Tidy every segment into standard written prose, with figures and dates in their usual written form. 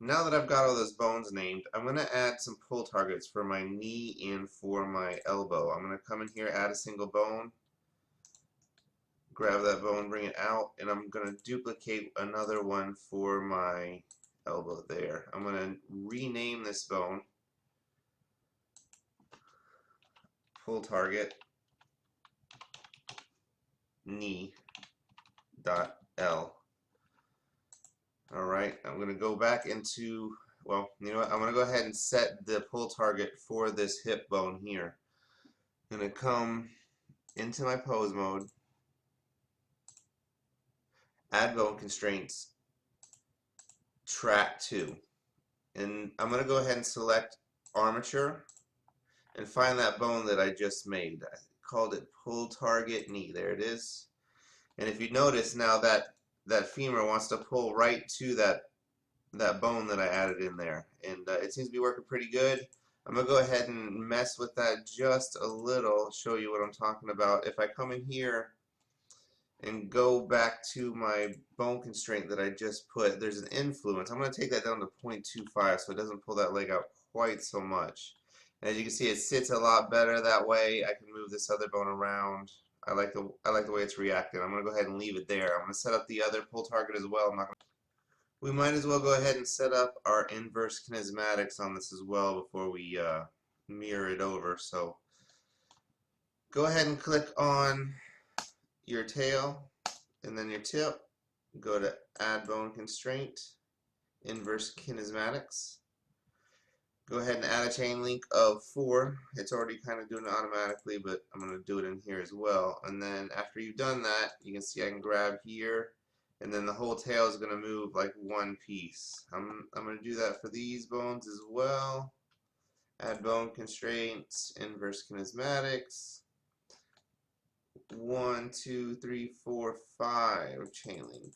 Now that I've got all those bones named, I'm going to add some pull targets for my knee and for my elbow. I'm going to come in here, add a single bone, grab that bone, bring it out, and I'm going to duplicate another one for my elbow there. I'm going to rename this bone, pull target, knee dot L. Alright, I'm going to go back into, well, you know what, I'm going to go ahead and set the pull target for this hip bone here. I'm going to come into my pose mode, add bone constraints, track 2. And I'm going to go ahead and select armature and find that bone that I just made. I called it pull target knee. There it is. And if you notice now that femur wants to pull right to that bone that I added in there, and it seems to be working pretty good. I'm gonna go ahead and mess with that just a little, show you what I'm talking about. If I come in here and go back to my bone constraint that I just put, there's an influence. I'm going to take that down to 0.25 so it doesn't pull that leg out quite so much. And as you can see, it sits a lot better that way. I can move this other bone around. I like the way it's reacting. I'm going to go ahead and leave it there. I'm going to set up the other pull target as well. We might as well go ahead and set up our inverse kinesmatics on this as well before we mirror it over. So go ahead and click on your tail and then your tip. Go to add bone constraint, inverse kinesmatics. Go ahead and add a chain link of 4. It's already kind of doing it automatically, but I'm going to do it in here as well. And then after you've done that, you can see I can grab here, and then the whole tail is going to move like one piece. I'm going to do that for these bones as well. Add bone constraints, inverse kinesmatics. 1, 2, 3, 4, 5 chain link.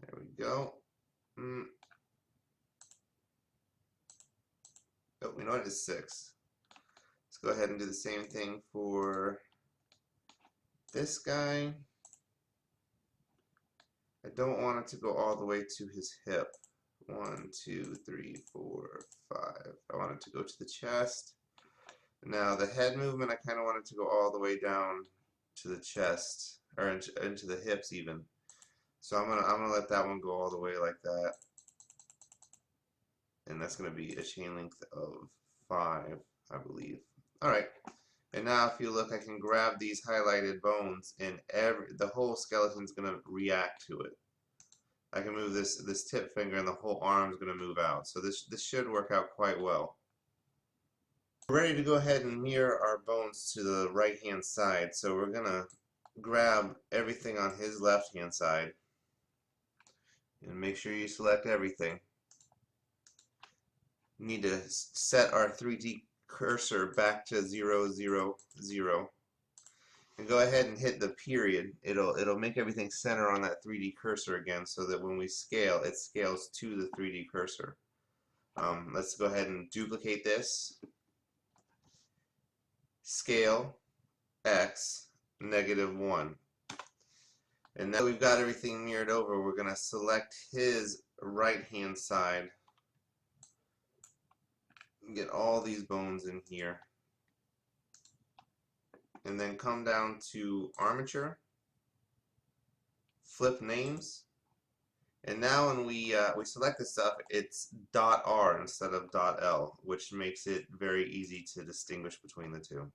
There we go. Oh, you know what? It's 6. Let's go ahead and do the same thing for this guy. I don't want it to go all the way to his hip. 1, 2, 3, 4, 5. I want it to go to the chest. Now the head movement, I kind of want it to go all the way down to the chest, or into the hips even. So I'm gonna let that one go all the way like that. And that's going to be a chain length of 5, I believe. Alright, and now if you look, I can grab these highlighted bones, and the whole skeleton's going to react to it. I can move this tip finger, and the whole arm's going to move out. So this should work out quite well. We're ready to go ahead and mirror our bones to the right hand side. So we're going to grab everything on his left hand side, and make sure you select everything. Need to set our 3D cursor back to 0, 0, 0, and go ahead and hit the period. It'll make everything center on that 3D cursor again, so that when we scale, it scales to the 3D cursor. Let's go ahead and duplicate this. Scale X -1. And now we've got everything mirrored over, we're going to select his right hand side. Get all these bones in here, and then come down to armature, flip names, and now when we select this stuff, it's .R instead of .L, which makes it very easy to distinguish between the two.